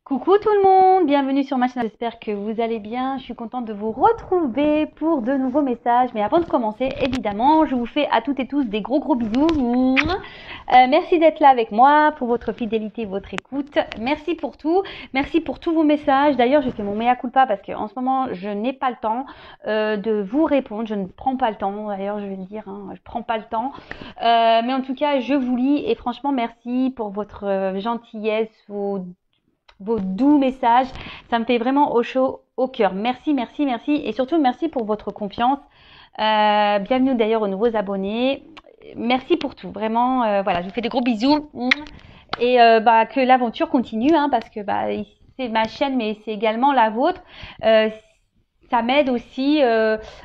Coucou tout le monde, bienvenue sur ma chaîne, j'espère que vous allez bien. Je suis contente de vous retrouver pour de nouveaux messages. Mais avant de commencer, évidemment, je vous fais à toutes et tous des gros bisous. Merci d'être là avec moi, pour votre fidélité, votre écoute. Merci pour tout, merci pour tous vos messages. D'ailleurs, je fais mon mea culpa parce qu'en ce moment, je n'ai pas le temps de vous répondre. Je ne prends pas le temps, d'ailleurs, je vais le dire, je prends pas le temps. Mais en tout cas, je vous lis et franchement, merci pour votre gentillesse, vos doux messages, ça me fait vraiment au chaud au cœur. Merci et surtout merci pour votre confiance. Bienvenue d'ailleurs aux nouveaux abonnés. Merci pour tout, vraiment. Voilà, je vous fais des gros bisous et que l'aventure continue, parce que c'est ma chaîne, mais c'est également la vôtre. Ça m'aide aussi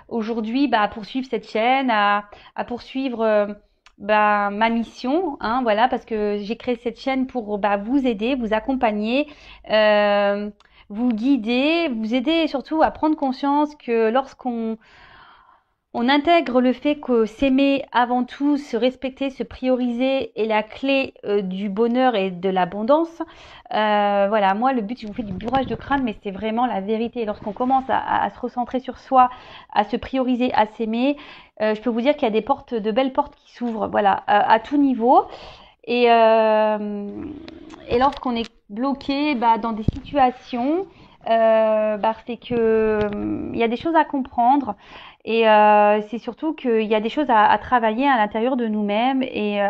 aujourd'hui à poursuivre cette chaîne, à poursuivre ma mission, voilà, parce que j'ai créé cette chaîne pour vous aider, vous accompagner, vous guider, vous aider surtout à prendre conscience que lorsqu'on intègre le fait que s'aimer avant tout, se respecter, se prioriser est la clé du bonheur et de l'abondance. Voilà, moi le but, je vous fais du bourrage de crâne, mais c'est vraiment la vérité. Lorsqu'on commence à se recentrer sur soi, à se prioriser, à s'aimer, je peux vous dire qu'il y a des portes, de belles portes qui s'ouvrent, voilà, à tout niveau. Et lorsqu'on est bloqué dans des situations, c'est que il y a des choses à comprendre. Et c'est surtout qu'il y a des choses à travailler à l'intérieur de nous-mêmes et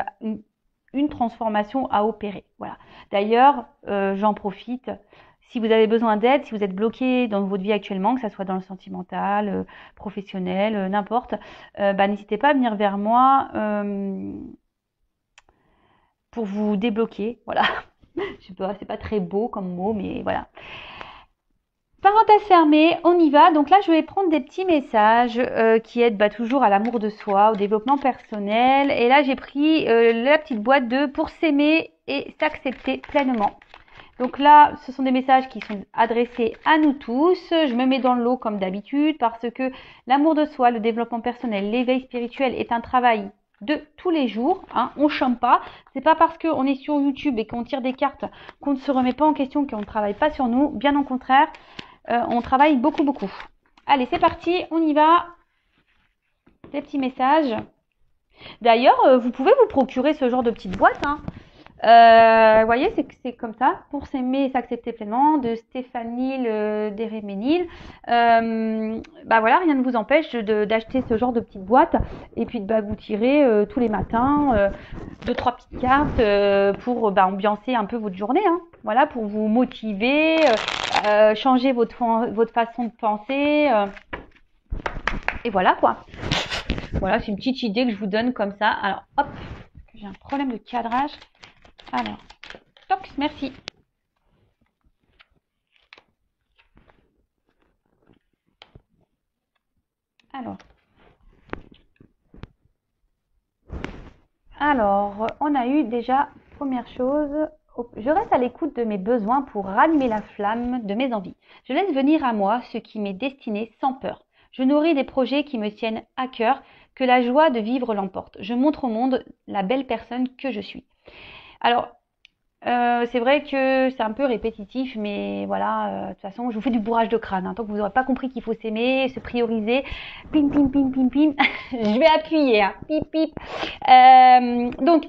une transformation à opérer. Voilà. D'ailleurs, j'en profite. Si vous avez besoin d'aide, si vous êtes bloqué dans votre vie actuellement, que ce soit dans le sentimental, professionnel, n'importe, n'hésitez pas à venir vers moi pour vous débloquer. Voilà. Je sais pas, c'est pas très beau comme mot, mais voilà. Parenthèse fermée, on y va. Donc là, je vais prendre des petits messages qui aident toujours à l'amour de soi, au développement personnel. Et là, j'ai pris la petite boîte de pour s'aimer et s'accepter pleinement. Donc là, ce sont des messages qui sont adressés à nous tous. Je me mets dans le lot comme d'habitude parce que l'amour de soi, le développement personnel, l'éveil spirituel est un travail de tous les jours, on chante pas. C'est pas parce qu'on est sur YouTube et qu'on tire des cartes qu'on ne se remet pas en question, qu'on ne travaille pas sur nous. Bien au contraire. On travaille beaucoup. Allez, c'est parti, on y va. Des petits messages. D'ailleurs, vous pouvez vous procurer ce genre de petite boîte. Vous voyez, c'est comme ça. Pour s'aimer et s'accepter pleinement, de Stéphanie Deréménil. Voilà, rien ne vous empêche d'acheter ce genre de petite boîte et puis de vous tirer tous les matins 2-3 petites cartes pour ambiancer un peu votre journée. Voilà, pour vous motiver, changer votre façon de penser. Et voilà quoi. Voilà, c'est une petite idée que je vous donne comme ça. Alors, hop, j'ai un problème de cadrage. Alors, toc, merci. Alors, on a eu déjà, première chose, je reste à l'écoute de mes besoins pour rallumer la flamme de mes envies. Je laisse venir à moi ce qui m'est destiné sans peur. Je nourris des projets qui me tiennent à cœur, que la joie de vivre l'emporte. Je montre au monde la belle personne que je suis. Alors, c'est vrai que c'est un peu répétitif, mais voilà, de toute façon, je vous fais du bourrage de crâne. Tant que vous n'aurez pas compris qu'il faut s'aimer, se prioriser, pim, je vais appuyer, pip, pip. Donc,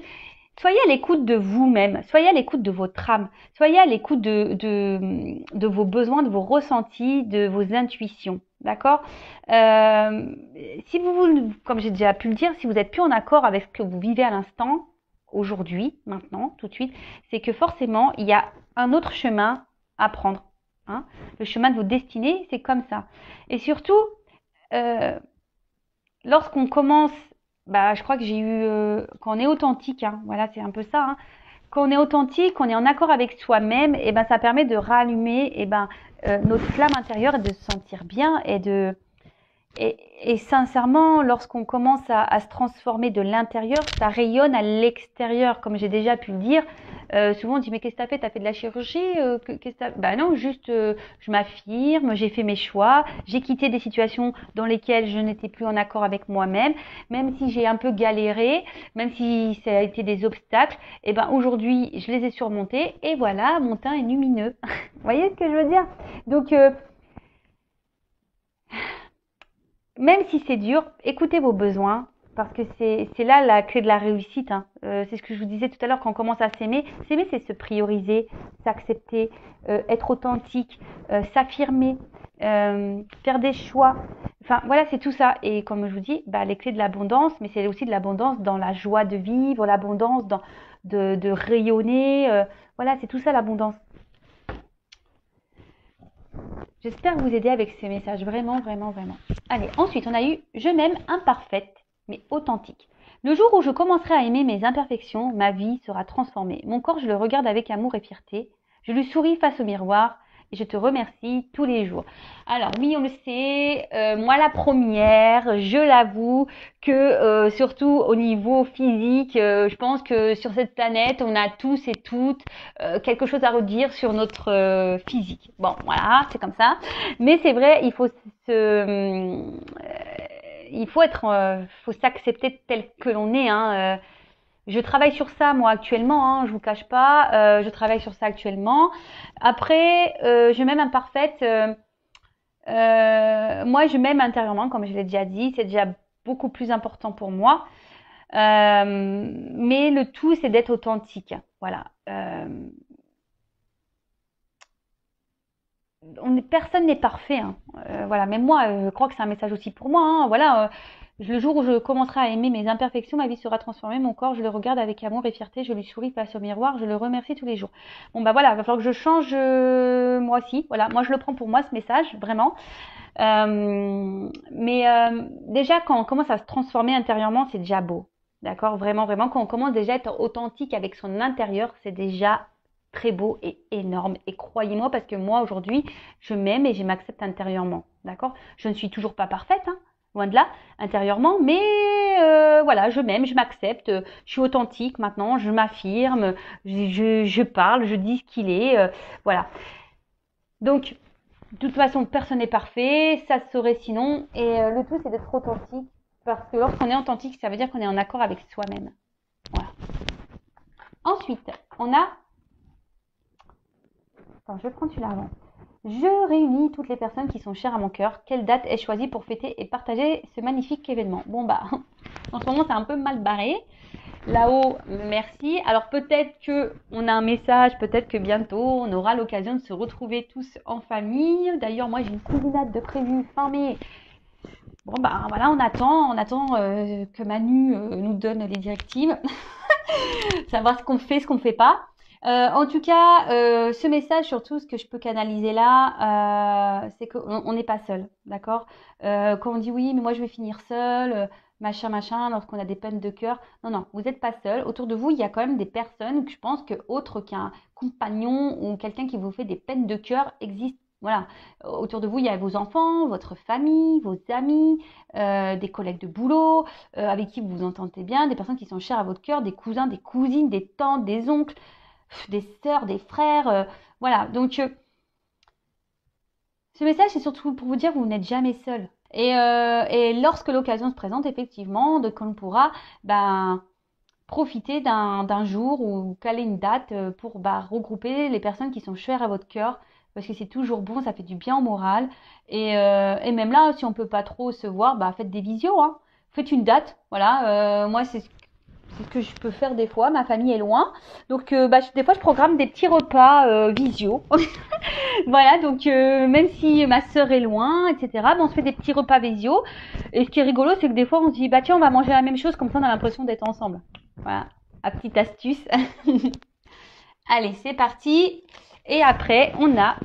soyez à l'écoute de vous-même, soyez à l'écoute de votre âme, soyez à l'écoute de vos besoins, de vos ressentis, de vos intuitions. D'accord. Si vous, comme j'ai déjà pu le dire, si vous n'êtes plus en accord avec ce que vous vivez à l'instant, aujourd'hui, maintenant, tout de suite, c'est que forcément, il y a un autre chemin à prendre. Le chemin de vos destinées, c'est comme ça. Et surtout, lorsqu'on commence, je crois que j'ai eu, quand on est authentique, voilà, c'est un peu ça. Quand on est authentique, on est en accord avec soi-même, et ça permet de rallumer notre flamme intérieure et de se sentir bien et de Et sincèrement, lorsqu'on commence à se transformer de l'intérieur, ça rayonne à l'extérieur, comme j'ai déjà pu le dire. Souvent on dit mais qu'est-ce que t'as fait? T'as fait de la chirurgie? Bah non, juste je m'affirme, j'ai fait mes choix, j'ai quitté des situations dans lesquelles je n'étais plus en accord avec moi-même, même si j'ai un peu galéré, même si ça a été des obstacles, et ben aujourd'hui je les ai surmontés et voilà, mon teint est lumineux. Vous voyez ce que je veux dire? Donc même si c'est dur, écoutez vos besoins, parce que c'est là la clé de la réussite. Hein. C'est ce que je vous disais tout à l'heure, quand on commence à s'aimer. S'aimer, c'est se prioriser, s'accepter, être authentique, s'affirmer, faire des choix. Enfin, voilà, c'est tout ça. Et comme je vous dis, bah, les clés de l'abondance, mais c'est aussi de l'abondance dans la joie de vivre, l'abondance de rayonner. Voilà, c'est tout ça l'abondance. J'espère vous aider avec ces messages, vraiment, vraiment, vraiment. Allez, ensuite, on a eu « Je m'aime imparfaite, mais authentique ». Le jour où je commencerai à aimer mes imperfections, ma vie sera transformée. Mon corps, je le regarde avec amour et fierté. Je lui souris face au miroir et je te remercie tous les jours. Alors oui, on le sait, moi la première, je l'avoue que surtout au niveau physique, je pense que sur cette planète, on a tous et toutes quelque chose à redire sur notre physique. Bon, voilà, c'est comme ça. Mais c'est vrai, faut s'accepter tel que l'on est. Hein. Je travaille sur ça moi actuellement, hein, je vous cache pas. Je travaille sur ça actuellement. Après, je m'aime imparfaite. Moi, je m'aime intérieurement, comme je l'ai déjà dit. C'est déjà beaucoup plus important pour moi. Mais le tout, c'est d'être authentique. Voilà. Personne n'est parfait. Hein. Voilà. Même moi, je crois que c'est un message aussi pour moi. Hein. Voilà. Le jour où je commencerai à aimer mes imperfections, ma vie sera transformée. Mon corps, je le regarde avec amour et fierté. Je lui souris face au miroir. Je le remercie tous les jours. Bon, bah voilà. Il va falloir que je change moi aussi. Voilà. Moi, je le prends pour moi, ce message. Vraiment. Déjà, quand on commence à se transformer intérieurement, c'est déjà beau. D'accord? Vraiment, vraiment. Quand on commence déjà à être authentique avec son intérieur, c'est déjà très beau et énorme. Et croyez-moi, parce que moi, aujourd'hui, je m'aime et je m'accepte intérieurement. D'accord? Je ne suis toujours pas parfaite, hein, loin de là, intérieurement, mais voilà, je m'aime, je m'accepte, je suis authentique maintenant, je m'affirme, je parle, je dis ce qu'il est, voilà. Donc, de toute façon, personne n'est parfait, ça se saurait sinon, et le tout, c'est d'être authentique, parce que lorsqu'on est authentique, ça veut dire qu'on est en accord avec soi-même. Voilà. Ensuite, on a... Attends, je vais prendre celui-là avant. Je réunis toutes les personnes qui sont chères à mon cœur. Quelle date est choisie pour fêter et partager ce magnifique événement? Bon bah, en ce moment c'est un peu mal barré. Là-haut, merci. Alors peut-être que on a un message, peut-être que bientôt on aura l'occasion de se retrouver tous en famille. D'ailleurs, moi j'ai une cousinade de prévu fin mai. Bon bah voilà, on attend que Manu nous donne les directives, savoir ce qu'on fait, ce qu'on ne fait pas. En tout cas, ce message, surtout, ce que je peux canaliser là, c'est qu'on n'est pas seul, d'accord? Quand on dit oui, mais moi je vais finir seul, machin, lorsqu'on a des peines de cœur. Non, non, vous n'êtes pas seul. Autour de vous, il y a quand même des personnes que je pense que autre qu'un compagnon ou quelqu'un qui vous fait des peines de cœur existent. Voilà. Autour de vous, il y a vos enfants, votre famille, vos amis, des collègues de boulot, avec qui vous vous entendez bien, des personnes qui sont chères à votre cœur, des cousins, des cousines, des tantes, des oncles, des sœurs, des frères, voilà. Donc, ce message, c'est surtout pour vous dire que vous n'êtes jamais seul. Et lorsque l'occasion se présente, effectivement, de qu'on pourra, profiter d'un jour ou caler une date pour regrouper les personnes qui sont chères à votre cœur, parce que c'est toujours bon, ça fait du bien au moral. Et même là, si on peut pas trop se voir, faites des visios, hein. Faites une date, voilà. Moi, c'est ce que je peux faire des fois. Ma famille est loin, donc des fois je programme des petits repas visio. Voilà, donc même si ma sœur est loin, etc., on se fait des petits repas visio. Et ce qui est rigolo, c'est que des fois on se dit tiens, on va manger la même chose, comme ça on a l'impression d'être ensemble. Voilà, la petite astuce. Allez, c'est parti. Et après, on a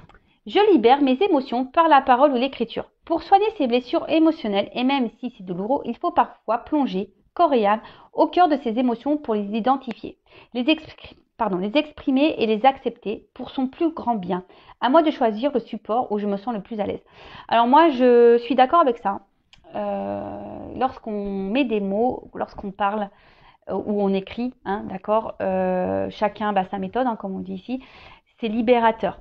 je libère mes émotions par la parole ou l'écriture. Pour soigner ces blessures émotionnelles, et même si c'est douloureux, il faut parfois plonger corps et âme au cœur de ces émotions pour les identifier, les exprimer et les accepter pour son plus grand bien. À moi de choisir le support où je me sens le plus à l'aise. Alors moi, je suis d'accord avec ça. lorsqu'on met des mots, lorsqu'on parle ou on écrit, hein, d'accord, chacun sa méthode, hein, comme on dit ici, c'est libérateur.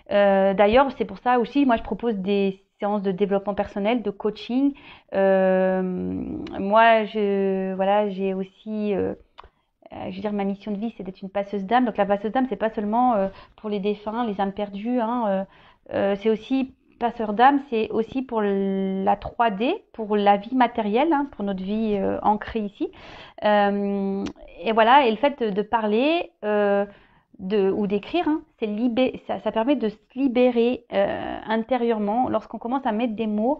D'ailleurs, c'est pour ça aussi, moi je propose des séances de développement personnel, de coaching. Moi, j'ai aussi, je veux dire, ma mission de vie, c'est d'être une passeuse d'âme. Donc la passeuse d'âme, c'est pas seulement pour les défunts, les âmes perdues, hein, c'est aussi passeur d'âme, c'est aussi pour la 3D, pour la vie matérielle, hein, pour notre vie ancrée ici. Et voilà, et le fait de parler ou d'écrire, hein, ça permet de se libérer intérieurement lorsqu'on commence à mettre des mots.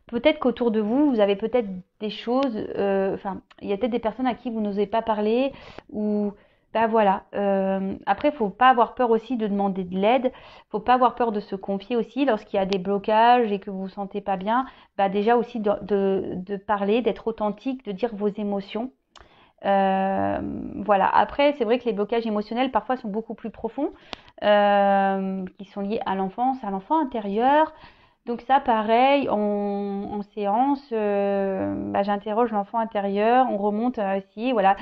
Peut-être qu'autour de vous, vous avez peut-être des choses, il y a peut-être des personnes à qui vous n'osez pas parler, ou voilà. Après, faut pas avoir peur aussi de demander de l'aide, faut pas avoir peur de se confier aussi lorsqu'il y a des blocages et que vous vous sentez pas bien. Déjà aussi de parler, d'être authentique, de dire vos émotions. Voilà. Après, c'est vrai que les blocages émotionnels parfois sont beaucoup plus profonds, qui sont liés à l'enfance, à l'enfant intérieur. Donc ça, pareil, en séance, j'interroge l'enfant intérieur, on remonte aussi, voilà.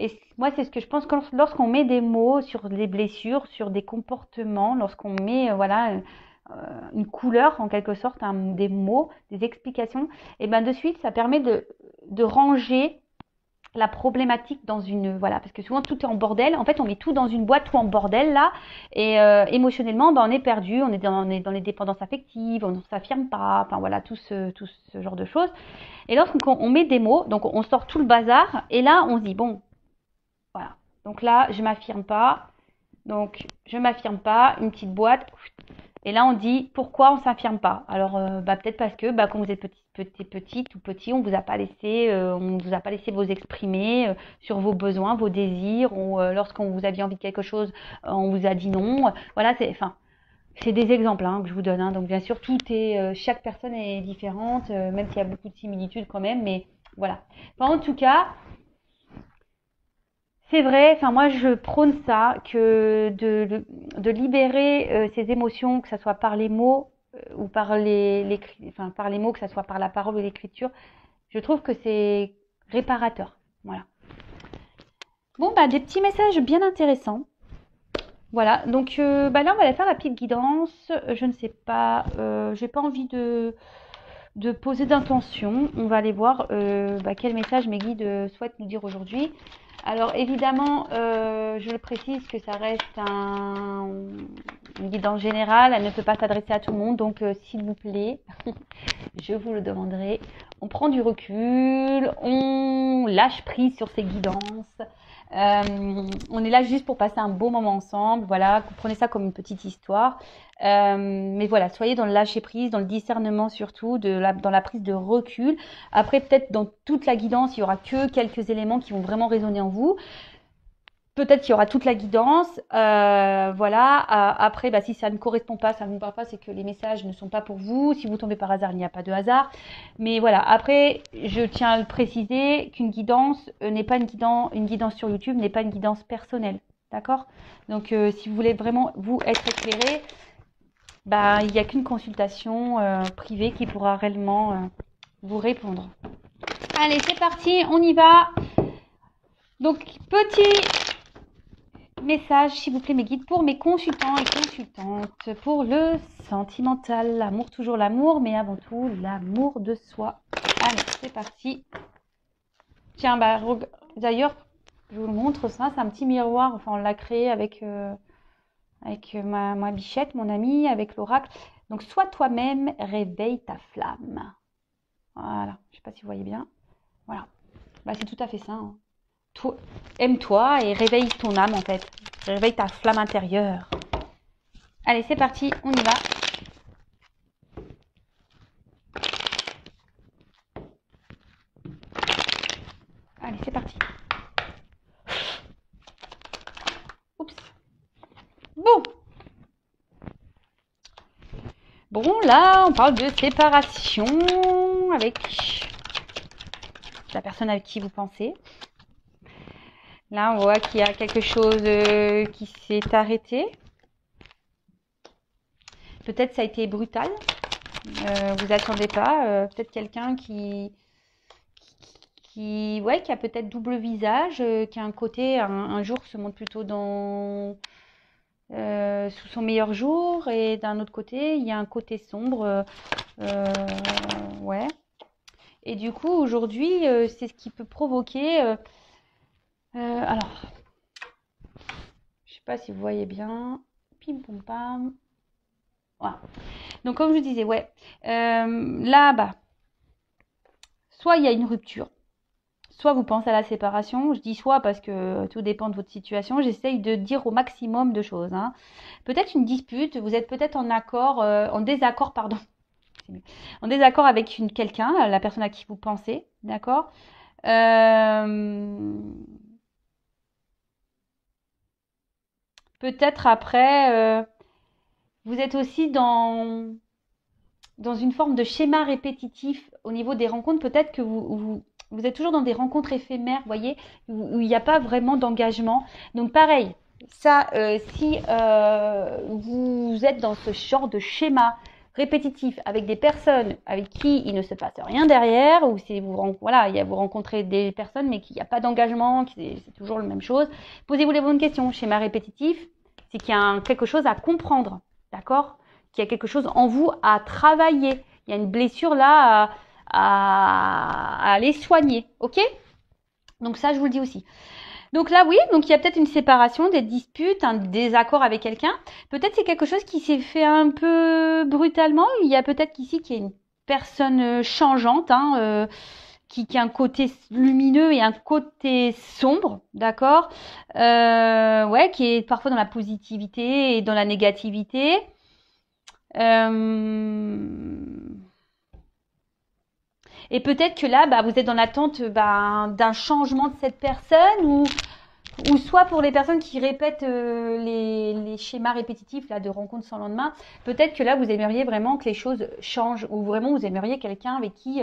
Et moi, c'est ce que je pense que lorsqu'on met des mots sur des blessures, sur des comportements, lorsqu'on met, une couleur en quelque sorte, des mots, des explications, et de suite, ça permet de ranger la problématique dans une, voilà, parce que souvent tout est en bordel. En fait, on met tout dans une boîte, tout en bordel là, et émotionnellement, on est perdu, on est dans les dépendances affectives, on ne s'affirme pas, enfin voilà, tout ce genre de choses. Et lorsqu'on met des mots, donc on sort tout le bazar, et là on se dit bon, voilà, donc là je m'affirme pas, donc je m'affirme pas, une petite boîte. Et là, on dit pourquoi on ne s'affirme pas. Alors, peut-être parce que quand vous êtes petite ou petit, on vous a pas laissé vous exprimer sur vos besoins, vos désirs, ou lorsqu'on vous aviez envie de quelque chose, on vous a dit non. Voilà, c'est des exemples hein, que je vous donne. Hein. Donc, bien sûr, chaque personne est différente, même s'il y a beaucoup de similitudes quand même. Mais voilà. Enfin, en tout cas, c'est vrai, moi je prône ça, que de libérer ces émotions, que ce soit par les mots ou par par les mots, que ce soit par la parole ou l'écriture, je trouve que c'est réparateur. Voilà. Bon, des petits messages bien intéressants. Voilà, donc là on va aller faire la petite guidance. Je ne sais pas, j'ai pas envie de poser d'intention. On va aller voir quel message mes guides souhaitent nous dire aujourd'hui. Alors évidemment, je le précise que ça reste une guidance générale, elle ne peut pas s'adresser à tout le monde, donc s'il vous plaît, je vous le demanderai, on prend du recul, on lâche prise sur ces guidances. On est là juste pour passer un beau moment ensemble, voilà, comprenez ça comme une petite histoire. Mais voilà, soyez dans le lâcher prise, dans le discernement surtout, dans la prise de recul. Après, peut-être dans toute la guidance, il y aura que quelques éléments qui vont vraiment résonner en vous. Peut-être qu'il y aura toute la guidance, voilà. Après, si ça ne correspond pas, ça ne vous parle pas, c'est que les messages ne sont pas pour vous. Si vous tombez par hasard, il n'y a pas de hasard. Mais voilà, après, je tiens à le préciser qu'une guidance n'est pas une guidance sur YouTube n'est pas une guidance personnelle, d'accord? Donc, si vous voulez vraiment vous être éclairé, il n'y a qu'une consultation privée qui pourra réellement vous répondre. Allez, c'est parti, on y va. Donc, petit message, s'il vous plaît, mes guides, pour mes consultants et consultantes, pour le sentimental, l'amour, toujours l'amour, mais avant tout, l'amour de soi. Allez, c'est parti. Tiens, d'ailleurs, je vous le montre, ça, c'est un petit miroir, enfin, on l'a créé avec ma bichette, mon amie, avec l'oracle. Donc, sois toi-même, réveille ta flamme. Voilà, je ne sais pas si vous voyez bien. Voilà, c'est tout à fait ça. Hein. Aime-toi et réveille ton âme en fait. Réveille ta flamme intérieure. Allez, c'est parti, on y va. Allez, c'est parti. Oups. Bon, là, on parle de séparation avec la personne avec qui vous pensez. Là, on voit qu'il y a quelque chose qui s'est arrêté. Peut-être ça a été brutal. Vous attendez pas. Peut-être quelqu'un ouais, qui a peut-être double visage, qui a un côté, un jour se montre plutôt sous son meilleur jour, et d'un autre côté, il y a un côté sombre. Ouais. Et du coup, aujourd'hui, c'est ce qui peut provoquer. Alors, je sais pas si vous voyez bien. Pim pom pam. Voilà. Donc, comme je disais, ouais. Là, bah, soit il y a une rupture, soit vous pensez à la séparation. Je dis soit parce que tout dépend de votre situation. J'essaye de dire au maximum de choses, hein. Peut-être une dispute, vous êtes peut-être en désaccord, pardon. En désaccord avec quelqu'un, la personne à qui vous pensez, d'accord. Peut-être après, vous êtes aussi dans une forme de schéma répétitif au niveau des rencontres. Peut-être que vous êtes toujours dans des rencontres éphémères, vous voyez, où il n'y a pas vraiment d'engagement. Donc pareil, ça, si vous êtes dans ce genre de schéma répétitif avec des personnes avec qui il ne se passe rien derrière, ou si vous rencontrez des personnes mais qu'il n'y a pas d'engagement, c'est toujours la même chose, posez-vous les bonnes questions. Schéma répétitif, c'est qu'il y a quelque chose à comprendre, d'accord ? Qu'il y a quelque chose en vous à travailler. Il y a une blessure là à aller soigner, ok? Donc ça, je vous le dis aussi. Donc là, oui, donc il y a peut-être une séparation, des disputes, un désaccord avec quelqu'un. Peut-être c'est quelque chose qui s'est fait un peu brutalement. Il y a peut-être qu'ici qu'il y a une personne changeante, hein, qui a un côté lumineux et un côté sombre, d'accord, ouais, qui est parfois dans la positivité et dans la négativité. Et peut-être que là, bah, vous êtes dans l'attente d'un changement de cette personne, ou soit pour les personnes qui répètent les schémas répétitifs là, de rencontres sans lendemain, peut-être que là, vous aimeriez vraiment que les choses changent, ou vraiment vous aimeriez quelqu'un avec qui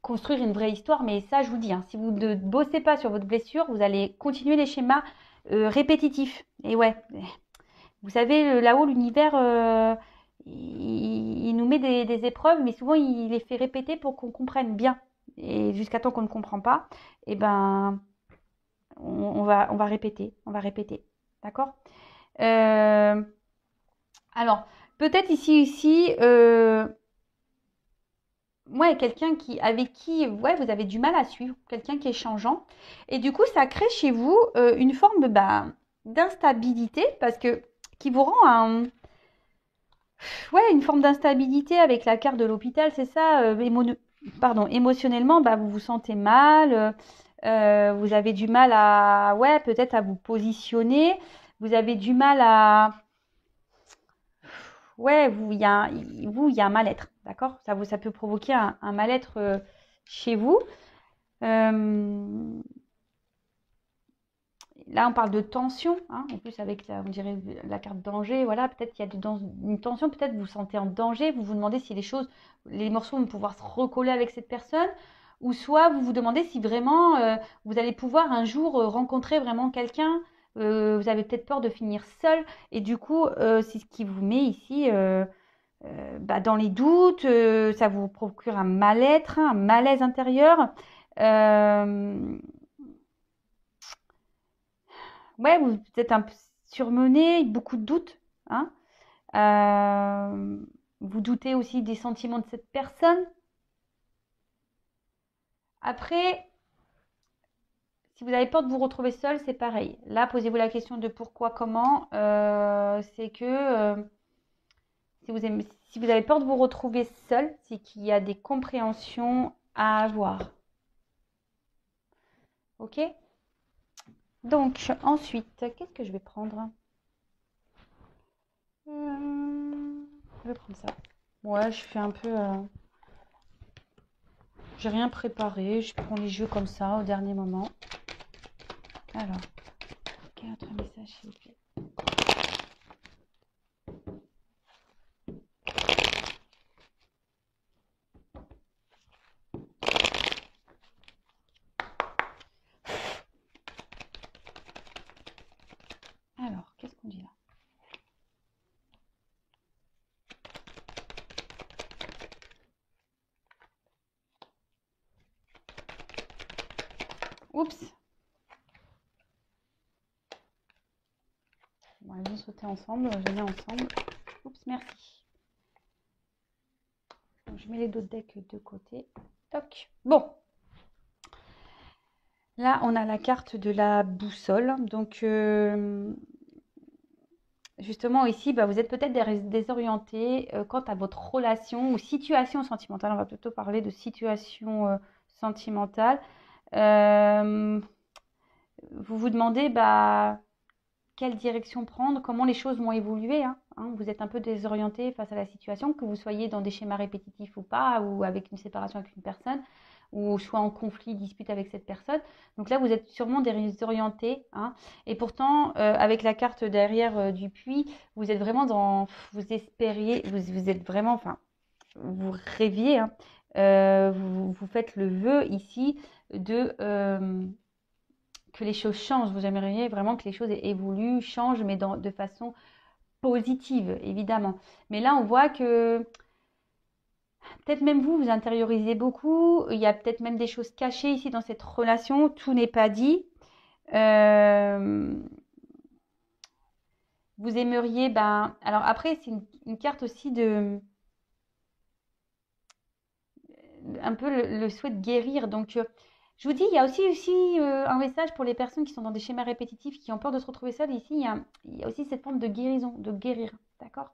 construire une vraie histoire. Mais ça, je vous dis, hein, si vous ne bossez pas sur votre blessure, vous allez continuer les schémas répétitifs. Et ouais, vous savez, là-haut, l'univers, il nous met des épreuves, mais souvent, il les fait répéter pour qu'on comprenne bien. Et jusqu'à temps qu'on ne comprend pas, eh ben, on va répéter, on va répéter. D'accord. Alors, peut-être ici, ouais, quelqu'un avec qui ouais, vous avez du mal à suivre, quelqu'un qui est changeant. Et du coup, ça crée chez vous une forme d'instabilité, parce que qui vous rend ouais, une forme d'instabilité avec la carte de l'hôpital, c'est ça. Émotionnellement, bah, vous vous sentez mal. Vous avez du mal ouais, peut-être à vous positionner. Vous avez du mal ouais, il y a un mal-être, d'accord? Ça peut provoquer un mal-être chez vous. Euh, Là, on parle de tension, hein, en plus avec, on dirait, la carte danger. Voilà, peut-être qu'il y a une tension, peut-être vous vous sentez en danger, vous vous demandez si les morceaux vont pouvoir se recoller avec cette personne, ou soit vous vous demandez si vraiment vous allez pouvoir un jour rencontrer vraiment quelqu'un. Vous avez peut-être peur de finir seul, et du coup, c'est ce qui vous met ici dans les doutes. Ça vous procure un mal-être, un malaise intérieur. Euh, ouais, vous êtes un peu surmené, beaucoup de doutes, hein. Euh, Vous doutez aussi des sentiments de cette personne. Après, si vous avez peur de vous retrouver seul, c'est pareil. Là, posez-vous la question de pourquoi, comment. C'est que si vous avez peur de vous retrouver seul, c'est qu'il y a des compréhensions à avoir. Ok? Donc, ensuite, qu'est-ce que je vais prendre? Je vais prendre ça. Ouais, je fais un peu. J'ai rien préparé, je prends les jeux comme ça au dernier moment. Alors, quel autre message s'il vous plaît? Alors, qu'est-ce qu'on dit là? Oups. Bon, elles vont sauter ensemble. Je les mets ensemble. Oups, merci. Donc, je mets les deux decks de côté. Toc. Bon. Là, on a la carte de la boussole. Donc, justement, ici, bah, vous êtes peut-être désorienté quant à votre relation ou situation sentimentale. On va plutôt parler de situation sentimentale. Vous vous demandez bah, quelle direction prendre, comment les choses vont évoluer. Vous êtes un peu désorienté face à la situation, que vous soyez dans des schémas répétitifs ou pas, ou avec une séparation avec une personne, ou soit en conflit, dispute avec cette personne. Donc là, vous êtes sûrement désorienté. Et pourtant, avec la carte derrière du puits, vous êtes vraiment dans... Vous espériez, vous êtes vraiment... Enfin, vous rêviez. Vous faites le vœu ici de... que les choses changent. Vous aimeriez vraiment que les choses évoluent, changent, mais de façon positive, évidemment. Mais là, on voit que peut-être même vous intériorisez beaucoup. Il y a peut-être même des choses cachées ici dans cette relation. Tout n'est pas dit. Vous aimeriez, alors après, c'est une carte aussi de un peu le souhait de guérir. Donc, je vous dis, il y a aussi un message pour les personnes qui sont dans des schémas répétitifs, qui ont peur de se retrouver seules. Ici, il y a aussi cette forme de guérison, de guérir. D'accord?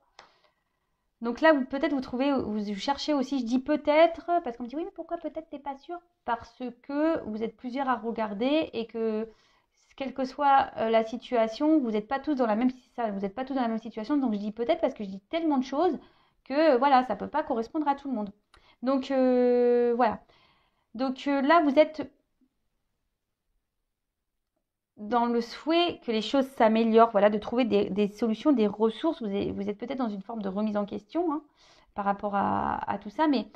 Donc là, peut-être vous cherchez aussi, je dis peut-être, parce qu'on me dit, oui, mais pourquoi peut-être t'es pas sûr? Parce que vous êtes plusieurs à regarder et que, quelle que soit la situation, vous n'êtes pas tous dans la même situation. Donc je dis peut-être parce que je dis tellement de choses que voilà, ça ne peut pas correspondre à tout le monde. Donc voilà. Donc là, vous êtes dans le souhait que les choses s'améliorent, voilà, de trouver des solutions, des ressources. Vous êtes peut-être dans une forme de remise en question par rapport à tout ça, mais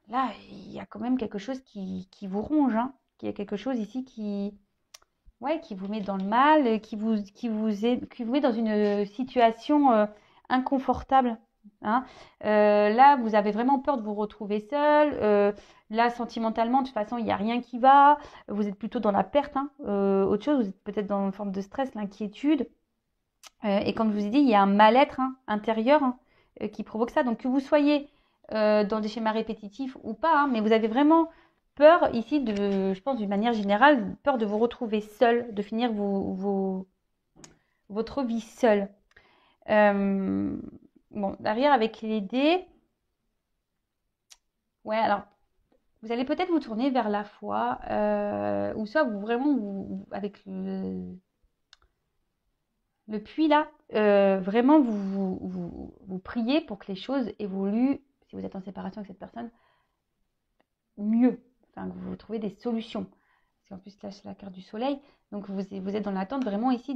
là, il y a quand même quelque chose qui vous ronge, Il y a quelque chose ici qui vous met dans le mal, qui vous met dans une situation inconfortable. Là, vous avez vraiment peur de vous retrouver seul. Là, sentimentalement, de toute façon, il n'y a rien qui va. Vous êtes plutôt dans la perte. Autre chose, vous êtes peut-être dans une forme de stress, l'inquiétude. Et comme je vous ai dit, il y a un mal-être intérieur qui provoque ça. Donc, que vous soyez dans des schémas répétitifs ou pas, mais vous avez vraiment peur ici, je pense d'une manière générale, peur de vous retrouver seul, de finir votre vie seule. Bon, derrière, avec les dés, ouais, alors, vous allez peut-être vous tourner vers la foi, ou soit avec le puits là, vraiment vous priez pour que les choses évoluent, si vous êtes en séparation avec cette personne, mieux, enfin que vous trouvez des solutions. Parce qu'en plus là c'est la carte du soleil, donc vous êtes dans l'attente vraiment ici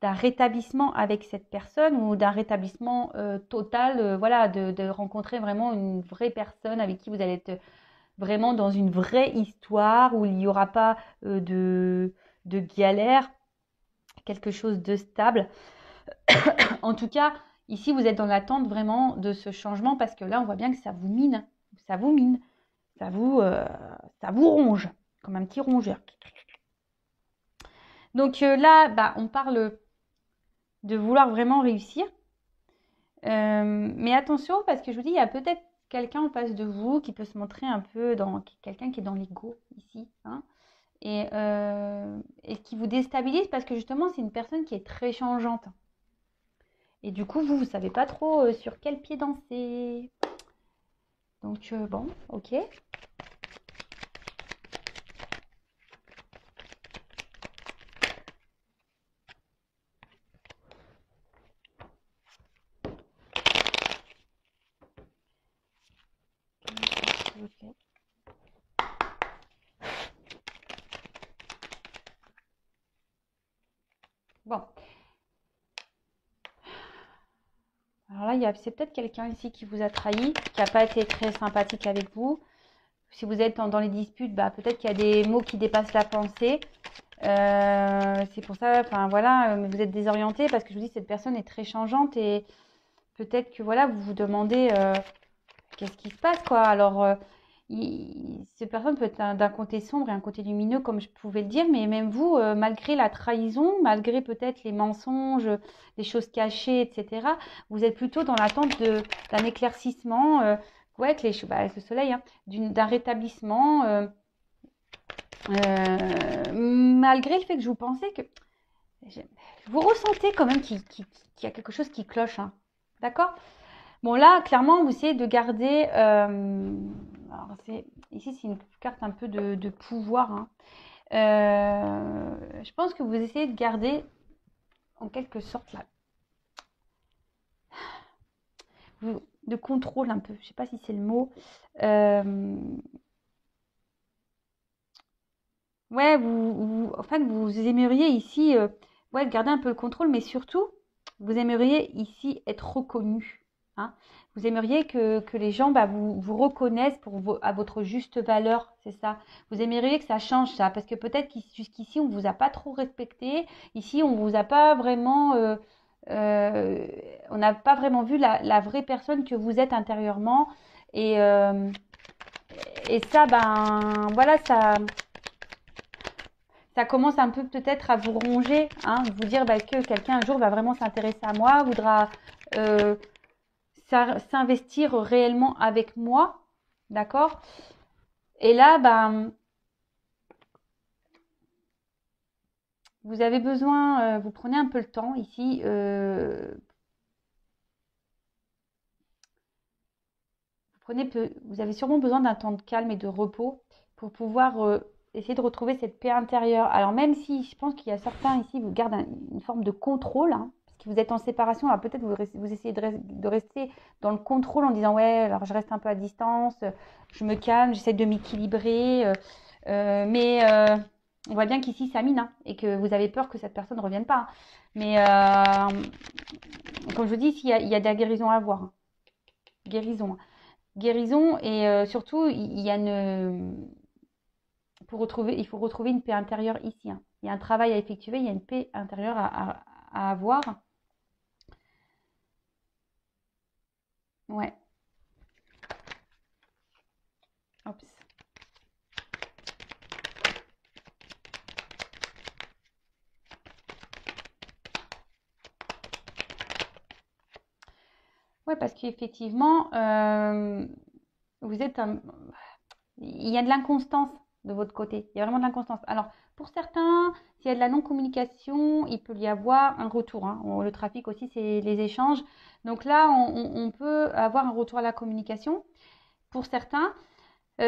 d'un rétablissement avec cette personne ou d'un rétablissement total, voilà, de rencontrer vraiment une vraie personne avec qui vous allez être vraiment dans une vraie histoire où il n'y aura pas de galère, quelque chose de stable. En tout cas, ici, vous êtes dans l'attente vraiment de ce changement parce que là, on voit bien que ça vous mine, ça vous ronge, comme un petit rongeur. Donc là, on parle de vouloir vraiment réussir. Mais attention, parce que je vous dis, il y a peut-être quelqu'un en face de vous qui peut se montrer un peu quelqu'un qui est dans l'ego ici, et qui vous déstabilise parce que justement, c'est une personne qui est très changeante. Et du coup, vous ne savez pas trop sur quel pied danser. Donc, bon, ok. Okay. Bon. Alors là, c'est peut-être quelqu'un ici qui vous a trahi, qui n'a pas été très sympathique avec vous. Si vous êtes dans les disputes, peut-être qu'il y a des mots qui dépassent la pensée. C'est pour ça, enfin voilà, vous êtes désorienté parce que je vous dis, cette personne est très changeante et peut-être que voilà, vous vous demandez qu'est-ce qui se passe, quoi. Alors, cette personne peut être d'un côté sombre et un côté lumineux, comme je pouvais le dire, mais même vous, malgré la trahison, malgré peut-être les mensonges, les choses cachées, etc., vous êtes plutôt dans l'attente d'un éclaircissement, ouais, avec avec le soleil, hein, d'un rétablissement, malgré le fait que je vous pensais que vous ressentez quand même qu'il y a quelque chose qui cloche, hein. D'accord? Bon, là, clairement, vous essayez de garder. Alors, ici, c'est une carte un peu de pouvoir, hein. Je pense que vous essayez de garder, en quelque sorte, là, de contrôle un peu. Je ne sais pas si c'est le mot. Ouais, en fait, vous aimeriez ici, ouais, garder un peu le contrôle, mais surtout, vous aimeriez ici être reconnu, hein. Vous aimeriez que les gens vous reconnaissent à votre juste valeur, c'est ça. Vous aimeriez que ça change ça, parce que peut-être jusqu'ici, on ne vous a pas trop respecté. Ici, on vous a pas vraiment, euh, on n'a pas vraiment vu la vraie personne que vous êtes intérieurement. Et, euh, et ça, voilà, ça commence un peu peut-être à vous ronger, hein, vous dire que quelqu'un un jour va vraiment s'intéresser à moi, voudra euh, s'investir réellement avec moi, d'accord? Et là, vous avez besoin, vous prenez un peu le temps ici, vous avez sûrement besoin d'un temps de calme et de repos pour pouvoir essayer de retrouver cette paix intérieure. Alors même si je pense qu'il y a certains ici, vous gardent une forme de contrôle, hein, parce que vous êtes en séparation, alors peut-être vous essayez de rester dans le contrôle en disant ouais, alors je reste un peu à distance, je me calme, j'essaie de m'équilibrer, mais on voit bien qu'ici ça mine, hein, et que vous avez peur que cette personne ne revienne pas, hein. Mais comme je vous dis, il y a de la guérison à avoir, hein. Guérison, hein. Guérison et surtout, il y a il faut retrouver une paix intérieure ici, hein. Il y a un travail à effectuer, il y a une paix intérieure à avoir. Ouais. Oups. Ouais, parce qu'effectivement, vous êtes il y a de l'inconstance de votre côté. Il y a vraiment de l'inconstance. Alors, pour certains, s'il y a de la non-communication, il peut y avoir un retour, hein. Le trafic aussi, c'est les échanges. Donc là, on peut avoir un retour à la communication pour certains.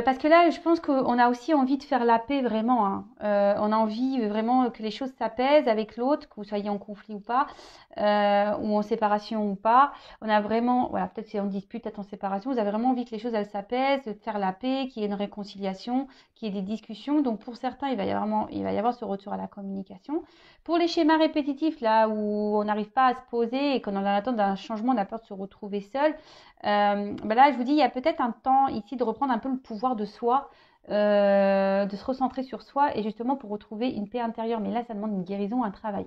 Parce que là, je pense qu'on a aussi envie de faire la paix vraiment, hein. On a envie vraiment que les choses s'apaisent avec l'autre, que vous soyez en conflit ou pas, ou en séparation ou pas. On a vraiment, voilà, peut-être si on dispute, peut-être en séparation, vous avez vraiment envie que les choses elles s'apaisent, de faire la paix, qu'il y ait une réconciliation, qu'il y ait des discussions. Donc pour certains, il va y avoir ce retour à la communication. Pour les schémas répétitifs, là où on n'arrive pas à se poser et qu'on est en attente d'un changement, on a peur de se retrouver seul. Là, je vous dis, il y a peut-être un temps ici de reprendre un peu le pouvoir de soi, de se recentrer sur soi et justement pour retrouver une paix intérieure. Mais là, ça demande une guérison, un travail.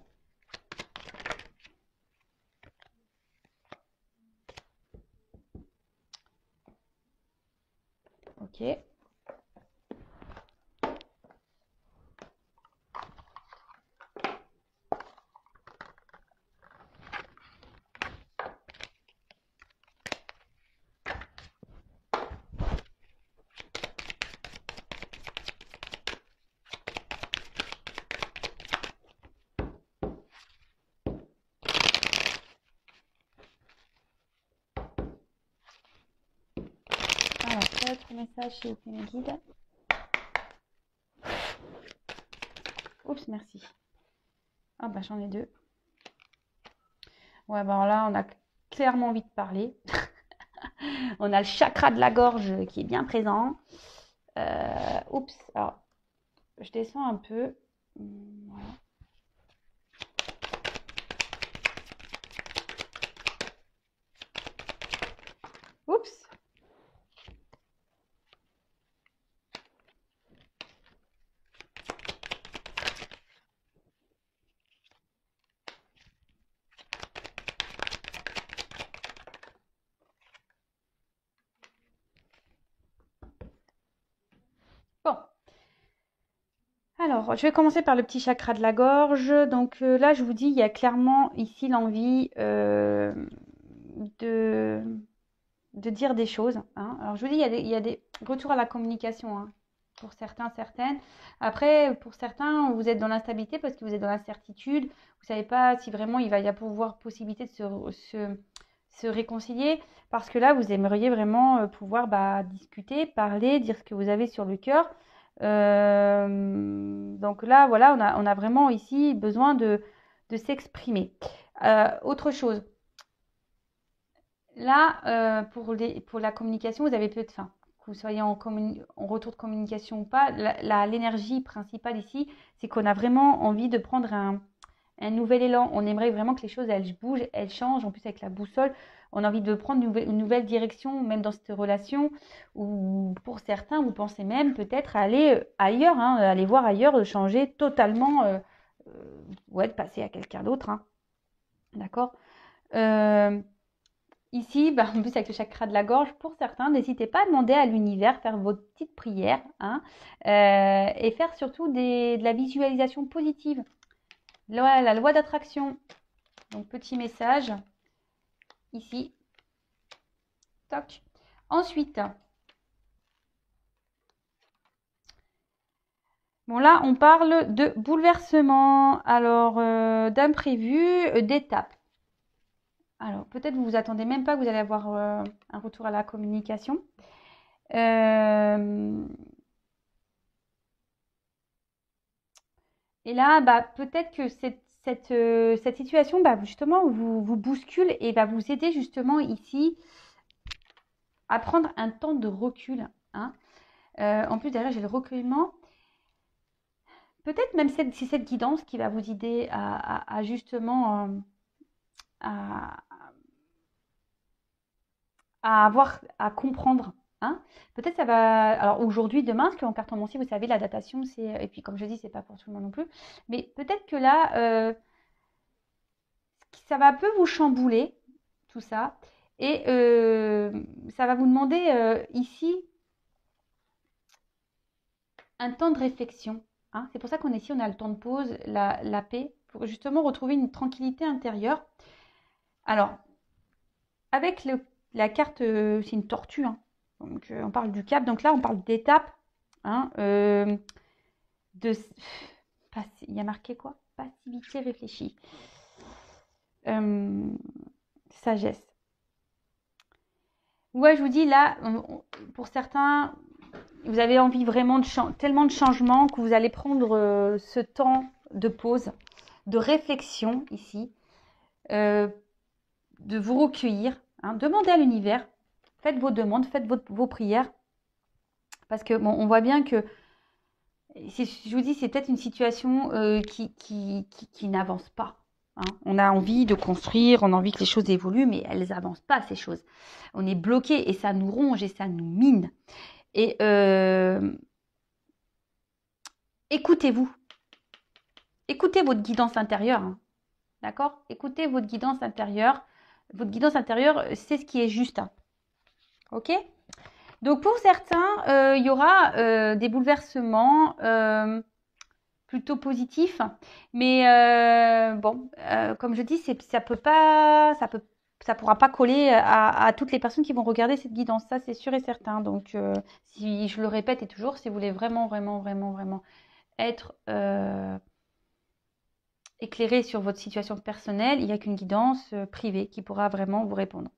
Ok. Alors, quel autre message chez mes guides? Oups, merci. Ah bah j'en ai deux. Ouais, bah alors là, on a clairement envie de parler. On a le chakra de la gorge qui est bien présent. Oups, alors je descends un peu. Voilà. Oups. Alors, je vais commencer par le petit chakra de la gorge. Donc là, je vous dis, il y a clairement ici l'envie de, de dire des choses, hein. Alors, je vous dis, il y a des retours à la communication, hein, pour certains, certaines. Après, pour certains, vous êtes dans l'instabilité parce que vous êtes dans l'incertitude. Vous ne savez pas si vraiment il va y avoir possibilité de se réconcilier. Parce que là, vous aimeriez vraiment pouvoir discuter, parler, dire ce que vous avez sur le cœur. Donc là, voilà, on a vraiment ici besoin de s'exprimer. Autre chose, là, pour la communication, vous avez peut-être, enfin, que vous soyez en retour de communication ou pas, l'énergie principale ici, c'est qu'on a vraiment envie de prendre un nouvel élan. On aimerait vraiment que les choses, elles bougent, elles changent. En plus, avec la boussole, on a envie de prendre une nouvelle direction, même dans cette relation. Ou pour certains, vous pensez même peut-être aller ailleurs, hein, aller voir ailleurs, de changer totalement, ouais, de passer à quelqu'un d'autre, hein. D'accord. Ici, en plus avec le chakra de la gorge, pour certains, n'hésitez pas à demander à l'univers, faire votre petite prière, hein, et faire surtout de la visualisation positive. La loi d'attraction. Donc, petit message ici. Toc. Ensuite, bon là, on parle de bouleversement, alors d'imprévu, d'étapes. Alors, peut-être vous vous attendez même pas que vous allez avoir un retour à la communication. Et là, peut-être que cette situation, justement, vous bouscule et va vous aider justement ici à prendre un temps de recul, hein. En plus, derrière, j'ai le recueillement. Peut-être même c'est cette guidance qui va vous aider à justement à avoir, à comprendre, hein. Peut-être ça va. Alors aujourd'hui, demain, parce qu'en cartomancie, vous savez, la datation, c'est. Et puis, comme je dis, c'est pas pour tout le monde non plus. Mais peut-être que là, ça va un peu vous chambouler, tout ça. Et ça va vous demander ici un temps de réflexion, hein. C'est pour ça qu'on est ici, on a le temps de pause, la paix, pour justement retrouver une tranquillité intérieure. Alors, avec la carte, c'est une tortue, hein. Donc, on parle du cap. Donc là, on parle d'étapes, hein, il y a marqué quoi? Passivité réfléchie. Sagesse. Ouais, je vous dis là, pour certains, vous avez envie vraiment tellement de changements que vous allez prendre ce temps de pause, de réflexion ici, de vous recueillir, hein. Demandez à l'univers, faites vos demandes, faites vos prières, parce que bon, on voit bien que, je vous dis, c'est peut-être une situation qui n'avance pas, hein. On a envie de construire, on a envie que les choses évoluent, mais elles n'avancent pas, ces choses. On est bloqué et ça nous ronge et ça nous mine. Et écoutez-vous. Écoutez votre guidance intérieure, hein. D'accord? Écoutez votre guidance intérieure. Votre guidance intérieure, c'est ce qui est juste, hein. Ok? Donc pour certains, il y aura des bouleversements plutôt positifs. Mais bon, comme je dis, ça pourra pas coller à toutes les personnes qui vont regarder cette guidance. Ça, c'est sûr et certain. Donc, si je le répète et toujours, si vous voulez vraiment, vraiment, vraiment, vraiment être éclairé sur votre situation personnelle, il n'y a qu'une guidance privée qui pourra vraiment vous répondre.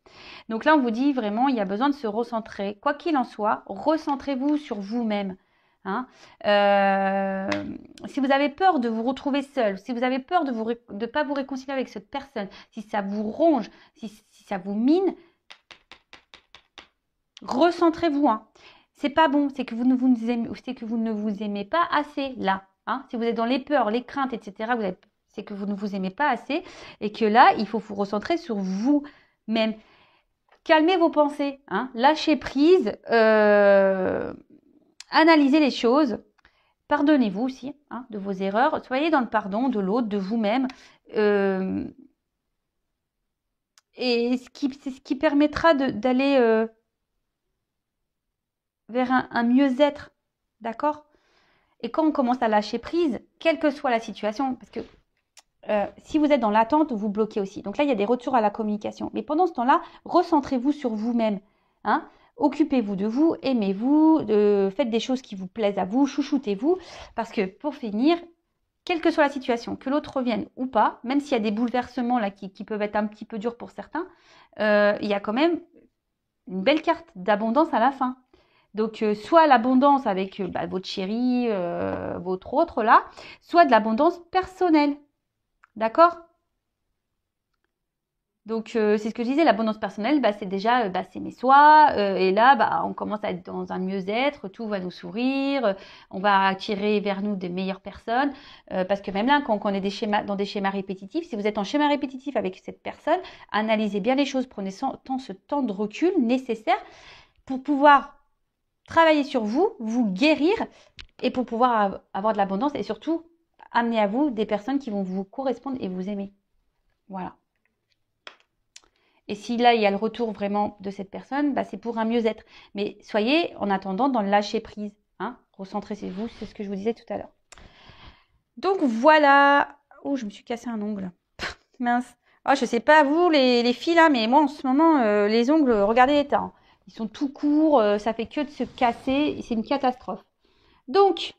Donc là, on vous dit vraiment, il y a besoin de se recentrer. Quoi qu'il en soit, recentrez-vous sur vous-même, hein. Si vous avez peur de vous retrouver seul, si vous avez peur de ne pas vous réconcilier avec cette personne, si ça vous ronge, si ça vous mine, recentrez-vous, hein. C'est pas bon, c'est que vous ne vous aimez pas assez là, hein. Si vous êtes dans les peurs, les craintes, etc., c'est que vous ne vous aimez pas assez et que là, il faut vous recentrer sur vous-même. Calmez vos pensées, hein. Lâchez prise, analysez les choses, pardonnez-vous aussi, hein, de vos erreurs, soyez dans le pardon de l'autre, de vous-même, et c'est ce qui permettra d'aller vers un mieux-être, d'accord? Et quand on commence à lâcher prise, quelle que soit la situation, parce que si vous êtes dans l'attente, vous bloquez aussi. Donc là, il y a des retours à la communication. Mais pendant ce temps-là, recentrez-vous sur vous-même. Hein. Occupez-vous de vous, aimez-vous, faites des choses qui vous plaisent à vous, chouchoutez-vous. Parce que pour finir, quelle que soit la situation, que l'autre revienne ou pas, même s'il y a des bouleversements là qui peuvent être un petit peu durs pour certains, il y a quand même une belle carte d'abondance à la fin. Donc, soit l'abondance avec votre chéri, votre autre là, soit de l'abondance personnelle. D'accord? Donc, c'est ce que je disais, l'abondance personnelle, c'est déjà s'aimer soi. Et là, on commence à être dans un mieux-être, tout va nous sourire, on va attirer vers nous des meilleures personnes. Parce que même là, quand on est dans des schémas répétitifs, si vous êtes en schéma répétitif avec cette personne, analysez bien les choses, prenez ce temps de recul nécessaire pour pouvoir travailler sur vous, vous guérir et pour pouvoir avoir de l'abondance et surtout amener à vous des personnes qui vont vous correspondre et vous aimer. Voilà. Et si là, il y a le retour vraiment de cette personne, c'est pour un mieux-être. Mais soyez en attendant dans le lâcher prise. Hein. Recentrez-vous, c'est ce que je vous disais tout à l'heure. Donc voilà. Oh, je me suis cassé un ongle. Mince. Oh, je sais pas vous les filles là, mais moi en ce moment, les ongles, regardez l'état. Hein. Ils sont tout courts, ça fait que de se casser. C'est une catastrophe. Donc,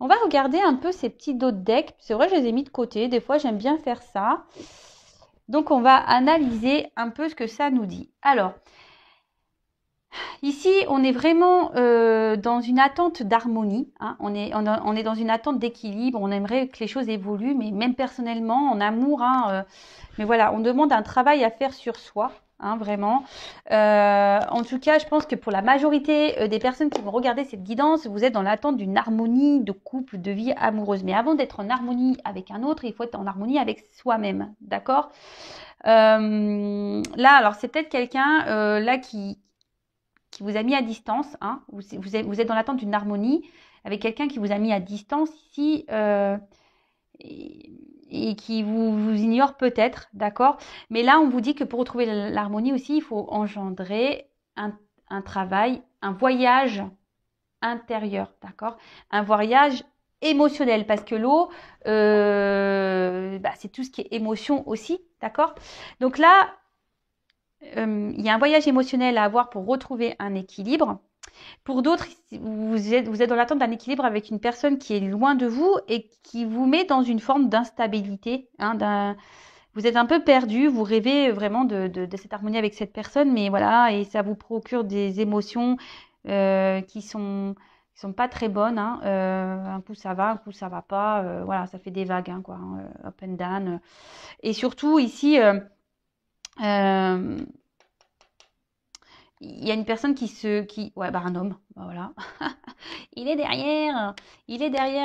on va regarder un peu ces petits dos de deck. C'est vrai, je les ai mis de côté. Des fois, j'aime bien faire ça. Donc, on va analyser un peu ce que ça nous dit. Alors, ici, on est vraiment dans une attente d'harmonie. Hein. On est dans une attente d'équilibre. On aimerait que les choses évoluent, mais même personnellement, en amour. Mais voilà, on demande un travail à faire sur soi. Hein, vraiment. En tout cas, je pense que pour la majorité des personnes qui vont regarder cette guidance, vous êtes dans l'attente d'une harmonie de couple, de vie amoureuse. Mais avant d'être en harmonie avec un autre, il faut être en harmonie avec soi-même. D'accord? Là, alors c'est peut-être quelqu'un là qui vous a mis à distance. Hein, vous êtes dans l'attente d'une harmonie avec quelqu'un qui vous a mis à distance ici. Et qui vous ignore peut-être, d'accord? Mais là, on vous dit que pour retrouver l'harmonie aussi, il faut engendrer un travail, un voyage intérieur, d'accord? Un voyage émotionnel, parce que l'eau, c'est tout ce qui est émotion aussi, d'accord? Donc là, il y a un voyage émotionnel à avoir pour retrouver un équilibre. Pour d'autres, vous êtes dans l'attente d'un équilibre avec une personne qui est loin de vous et qui vous met dans une forme d'instabilité. Hein, vous êtes un peu perdu, vous rêvez vraiment de cette harmonie avec cette personne, mais voilà, et ça vous procure des émotions qui sont pas très bonnes. Hein. Un coup ça va, un coup ça va pas. Voilà, ça fait des vagues, hein, quoi, up and down. Et surtout ici, il y a une personne un homme, voilà. Il est derrière.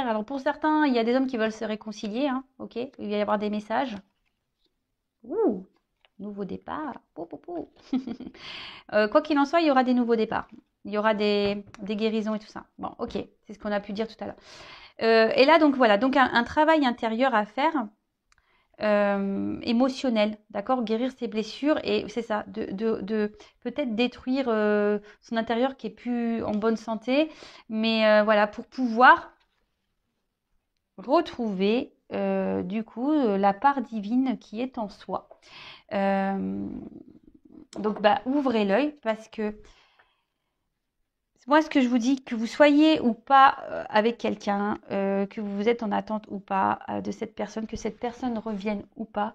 Alors pour certains, il y a des hommes qui veulent se réconcilier, hein, ok. Il va y avoir des messages. Ouh, nouveau départ. Quoi qu'il en soit, il y aura des nouveaux départs. Il y aura des guérisons et tout ça. Bon, ok, c'est ce qu'on a pu dire tout à l'heure. Et là, donc voilà, donc un travail intérieur à faire. Émotionnel, d'accord, guérir ses blessures et c'est ça, de peut-être détruire son intérieur qui est plus en bonne santé, mais voilà, pour pouvoir retrouver du coup la part divine qui est en soi. Donc ouvrez l'œil parce que moi, ce que je vous dis, que vous soyez ou pas avec quelqu'un, que vous êtes en attente ou pas de cette personne, que cette personne revienne ou pas,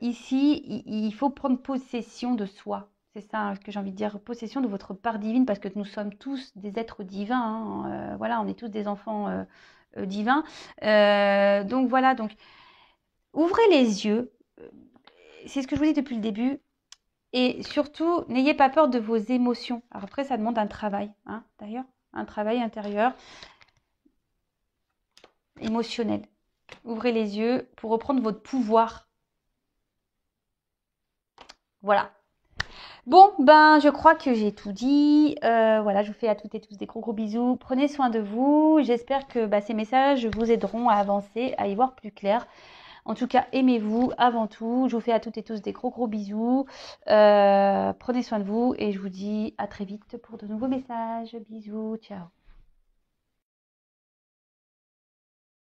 ici, il faut prendre possession de soi. C'est ça, hein, ce que j'ai envie de dire, possession de votre part divine, parce que nous sommes tous des êtres divins. Hein, voilà, on est tous des enfants divins. Donc voilà, donc ouvrez les yeux. C'est ce que je vous dis depuis le début. Et surtout, n'ayez pas peur de vos émotions. Alors après, ça demande un travail, hein, d'ailleurs, un travail intérieur, émotionnel. Ouvrez les yeux pour reprendre votre pouvoir. Voilà. Bon, je crois que j'ai tout dit. Voilà, je vous fais à toutes et tous des gros bisous. Prenez soin de vous. J'espère que ces messages vous aideront à avancer, à y voir plus clair. En tout cas, aimez-vous avant tout. Je vous fais à toutes et tous des gros bisous. Prenez soin de vous et je vous dis à très vite pour de nouveaux messages. Bisous, ciao.